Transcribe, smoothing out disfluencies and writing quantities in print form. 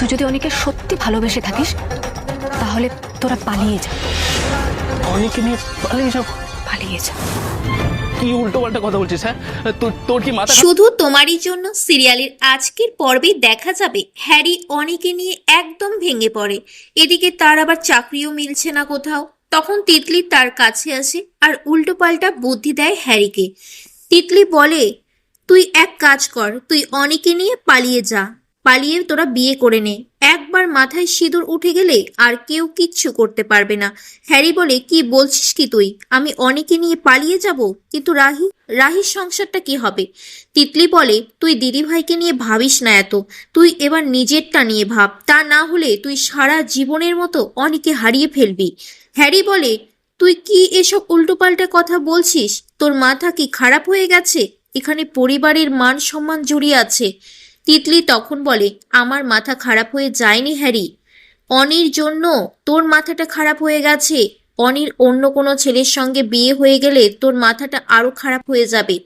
তুই যদি অনেকে সত্যি ভালোবেসে থাকিস তাহলে তোরা পালিয়ে যা, অনেকে নিয়ে পালিয়ে যাও? পালিয়ে যা। কি উল্টো পাল্টা কথা বলছিস? হ্যাঁ, তোর কি মাথা? শুধু তোমারই জন্য সিরিয়ালের আজকের পর্বে দেখা যাবে হ্যারি অনিকে নিয়ে একদম ভেঙে পড়ে। এদিকে তার আবার চাকরিও মিলছে না কোথাও। তখন তিতলি তার কাছে আসে আর উল্টোপাল্টা বুদ্ধি দেয় হ্যারিকে। তিতলি বলে, তুই এক কাজ কর, তুই অনিকে নিয়ে পালিয়ে যা, পালিয়ে তোরা বিয়ে করে নে। একবার মাথায় সিঁদুর উঠে গেলে আর কেউ কিচ্ছু করতে পারবে না। হ্যারি বলে, কি বলছিস কি তুই? আমি অনিকে নিয়ে পালিয়ে যাব? কিন্তু রাহির সংসারটা কি হবে? তিতলি বলে, তুই দিদিভাইকে নিয়ে ভাবিস না এত, তুই এবার নিজেরটা নিয়ে ভাব, তা না হলে তুই সারা জীবনের মতো অনিকে হারিয়ে ফেলবি। হ্যারি বলে, তুই কি এসব উল্টোপাল্টা কথা বলছিস? তোর মাথা কি খারাপ হয়ে গেছে? এখানে পরিবারের মান সম্মান জড়িয়ে আছে। তিতলি তখন বলে, আমার মাথা খারাপ হয়ে যায়নি হ্যারি, অনির জন্য তোর মাথাটা খারাপ হয়ে গেছে। অনির অন্য কোনো ছেলের সঙ্গে বিয়ে হয়ে গেলে তোর মাথাটা আরো খারাপ হয়ে যাবে।